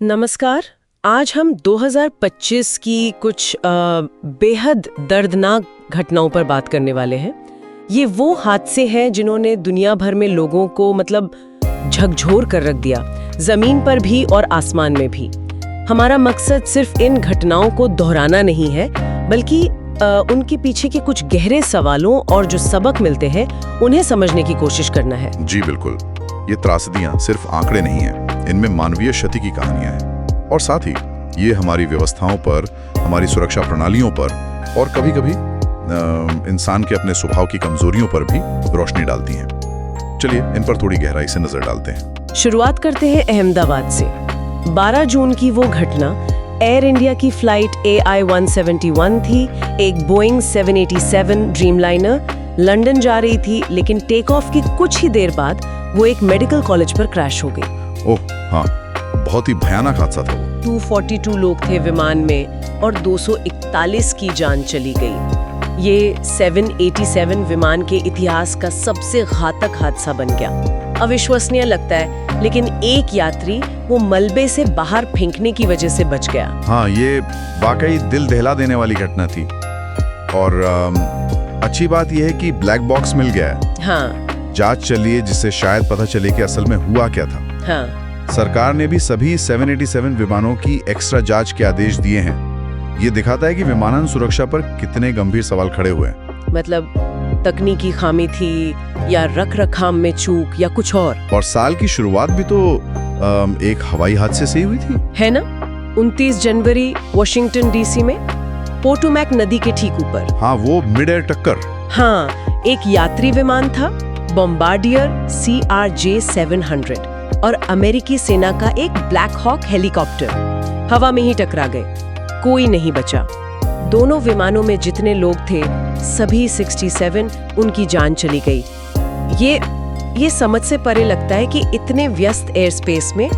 नमस्कार। आज हम 2025 की कुछ बेहद दर्दनाक घटनाओं पर बात करने वाले हैं। ये वो हादसे हैं जिन्होंने दुनिया भर में लोगों को झकझोर कर रख दिया, जमीन पर भी और आसमान में भी। हमारा मकसद सिर्फ इन घटनाओं को दोहराना नहीं है, बल्कि उनके पीछे के कुछ गहरे सवालों और जो सबक मिलते हैं उन्हें समझने की कोशिश करना है। जी बिल्कुल, ये त्रासदियां सिर्फ आंकड़े नहीं हैं, इनमें मानवीय क्षति की कहानियां हैं और साथ ही ये हमारी व्यवस्थाओं पर, हमारी सुरक्षा प्रणालियों पर और कभी-कभी इंसान के अपने स्वभाव की कमजोरियों पर भी रोशनी डालती हैं। चलिए इन पर थोड़ी गहराई से नजर डालते हैं। शुरुआत करते हैं अहमदाबाद से। 12 जून की वो घटना, एयर इंडिया की फ्लाइट AI-171 थी। एक बोइंग 787 ड्रीमलाइनर लंदन जा रही थी, लेकिन टेक ऑफ की कुछ ही देर बाद वो एक मेडिकल कॉलेज पर क्रैश हो गई। ओह हाँ, बहुत ही भयानक हादसा था वो। 242 लोग थे विमान में और 241 की जान चली गई। ये 787 विमान के इतिहास का सबसे घातक हादसा बन गया। अविश्वसनीय लगता है, लेकिन एक यात्री वो मलबे से बाहर फेंकने की वजह से बच गया। हाँ, ये वाकई दिल दहला देने वाली घटना थी और अच्छी बात यह है कि ब्लैक बॉक्स मिल गया है। हाँ, जांच चली है जिससे शायद पता चले कि असल में हुआ क्या था। हाँ। सरकार ने भी सभी 787 विमानों की एक्स्ट्रा जांच के आदेश दिए हैं। ये दिखाता है कि विमानन सुरक्षा पर कितने गंभीर सवाल खड़े हुए हैं। मतलब तकनीकी खामी थी या रख-रखाव में चूक या कुछ और साल की शुरुआत भी तो एक हवाई हादसे से ही हुई थी, है ना? 29 जनवरी वॉशिंगटन DC में पोटोमैक नदी के ठीक ऊपर। हाँ, वो मिड एयर टक्कर। हाँ, एक यात्री विमान था, बॉम्बार्डियर CRJ-700 और अमेरिकी सेना का एक ब्लैक हॉक हेलीकॉप्टर हवा में ही टकरा गए। कोई नहीं बचा। दोनों विमानों में जितने लोग थे सभी 67, उनकी जान चली गई। ये समझ से परे लगता है कि इतने व्यस्त एयर स्पेस में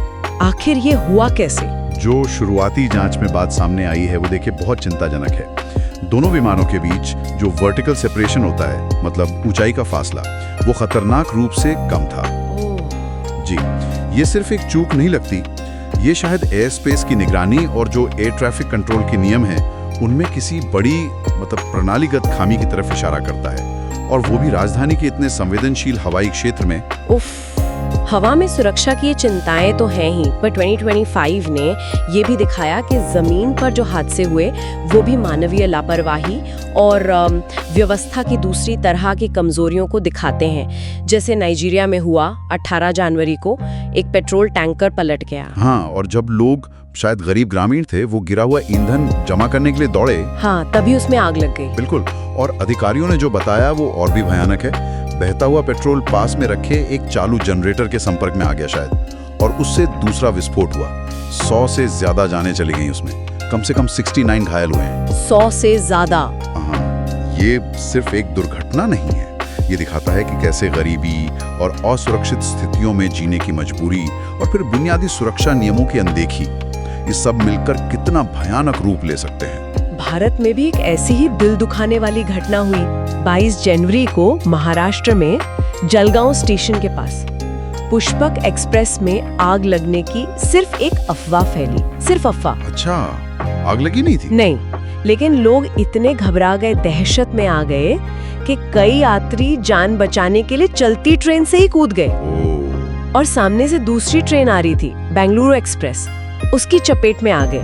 आखिर ये हुआ कैसे। जो शुरुआती जांच में बात सामने आई है वो देखिए बहुत चिंताजनक है। दोनों विमानों के बीच जो वर्टिकल सेपरेशन होता है, मतलब ऊंचाई का फासला, वो खतरनाक रूप से कम था। जी, ये सिर्फ एक चूक नहीं लगती, ये शायद एयर स्पेस की निगरानी और जो एयर ट्रैफिक कंट्रोल के नियम हैं उनमें किसी बड़ी प्रणालीगत खामी की तरफ इशारा करता है, और वो भी राजधानी के इतने संवेदनशील हवाई क्षेत्र में। हवा में सुरक्षा की चिंताएं तो हैं ही, पर 2025 ने ये भी दिखाया कि जमीन पर जो हादसे हुए वो भी मानवीय लापरवाही और व्यवस्था की दूसरी तरह की कमजोरियों को दिखाते हैं। जैसे नाइजीरिया में हुआ 18 जनवरी को एक पेट्रोल टैंकर पलट गया। हाँ, और जब लोग, शायद गरीब ग्रामीण थे, वो गिरा हुआ ईंधन जमा करने के लिए दौड़े, हाँ, तभी उसमें आग लग गई। बिल्कुल, और अधिकारियों ने जो बताया वो और भी भयानक है। बहता हुआ पेट्रोल पास में रखे एक चालू जनरेटर के संपर्क में आ गया शायद, और उससे दूसरा विस्फोट हुआ। 100 से ज्यादा जानें चली गई उसमें, कम से कम 69 घायल हुए हैं। 100 से ज्यादा। हाँ, ये सिर्फ एक दुर्घटना नहीं है, ये दिखाता है कि कैसे गरीबी और असुरक्षित स्थितियों में जीने की मजबूरी और फिर बुनियादी सुरक्षा नियमों की अनदेखी, ये सब मिलकर कितना भयानक रूप ले सकते हैं। भारत में भी एक ऐसी ही दिल दुखाने वाली घटना हुई 22 जनवरी को महाराष्ट्र में जलगांव स्टेशन के पास। पुष्पक एक्सप्रेस में आग लगने की सिर्फ एक अफवाह फैली, सिर्फ अफवाह। अच्छा, आग लगी नहीं थी? नहीं, लेकिन लोग इतने घबरा गए, दहशत में आ गए कि कई यात्री जान बचाने के लिए चलती ट्रेन से ही कूद गए। और सामने से दूसरी ट्रेन आ रही थी, बेंगलुरु एक्सप्रेस, उसकी चपेट में आ गए।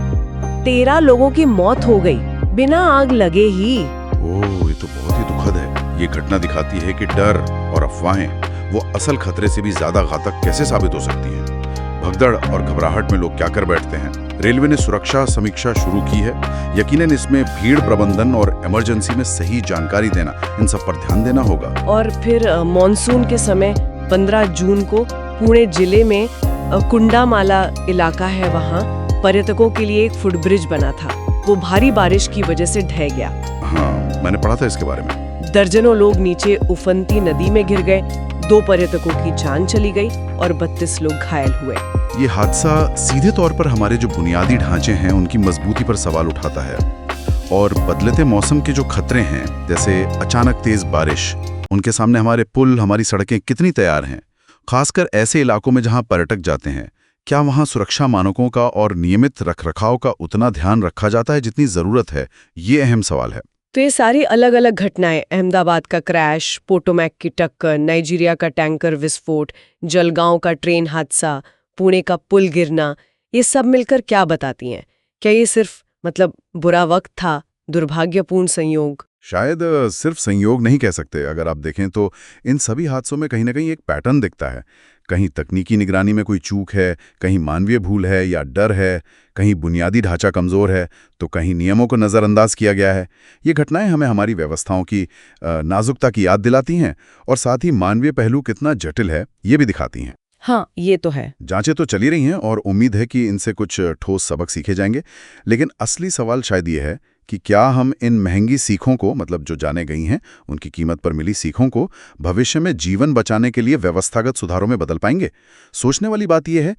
13 लोगों की मौत हो गई बिना आग लगे ही। ओह, ये तो बहुत ही दुखद है। ये घटना दिखाती है कि डर और अफवाहें वो असल खतरे से भी ज्यादा घातक कैसे साबित हो सकती हैं। भगदड़ और घबराहट में लोग क्या कर बैठते हैं। रेलवे ने सुरक्षा समीक्षा शुरू की है। यकीनन इसमें भीड़ प्रबंधन और इमरजेंसी में सही जानकारी देना, इन सब पर ध्यान देना होगा। और फिर मॉनसून के समय 15 जून को पुणे जिले में कुंडामाला इलाका है, वहाँ पर्यटकों के लिए एक फुटब्रिज बना था, वो भारी बारिश की वजह से ढह गया। हाँ, मैंने पढ़ा था इसके बारे में। दर्जनों लोग नीचे उफनती नदी में गिर गए, 2 पर्यटकों की जान चली गई और 32 लोग घायल हुए। ये हादसा सीधे तौर पर हमारे जो बुनियादी ढांचे हैं उनकी मजबूती पर सवाल उठाता है, और बदलते मौसम के जो खतरे हैं, जैसे अचानक तेज बारिश, उनके सामने हमारे पुल, हमारी सड़कें कितनी तैयार हैं। खासकर ऐसे इलाकों में जहां पर्यटक जाते हैं, क्या वहाँ सुरक्षा मानकों का और नियमित रखरखाव का उतना ध्यान रखा जाता है जितनी ज़रूरत है? ये अहम सवाल है। तो ये सारी अलग अलग घटनाएं, अहमदाबाद का क्रैश, पोटोमैक की टक्कर, नाइजीरिया का टैंकर विस्फोट, जलगांव का ट्रेन हादसा, पुणे का पुल गिरना, ये सब मिलकर क्या बताती हैं? क्या ये सिर्फ बुरा वक्त था, दुर्भाग्यपूर्ण संयोग? शायद सिर्फ संयोग नहीं कह सकते। अगर आप देखें तो इन सभी हादसों में कहीं ना कहीं एक पैटर्न दिखता है। कहीं तकनीकी निगरानी में कोई चूक है, कहीं मानवीय भूल है या डर है, कहीं बुनियादी ढांचा कमज़ोर है, तो कहीं नियमों को नज़रअंदाज किया गया है। ये घटनाएं हमें हमारी व्यवस्थाओं की नाजुकता की याद दिलाती हैं और साथ ही मानवीय पहलू कितना जटिल है ये भी दिखाती हैं। हाँ, ये तो है। जांचें तो चली रही हैं और उम्मीद है कि इनसे कुछ ठोस सबक सीखे जाएंगे। लेकिन असली सवाल शायद ये है कि क्या हम इन महंगी सीखों को, जो जाने गई हैं, उनकी कीमत पर मिली सीखों को भविष्य में जीवन बचाने के लिए व्यवस्थागत सुधारों में बदल पाएंगे? सोचने वाली बात यह है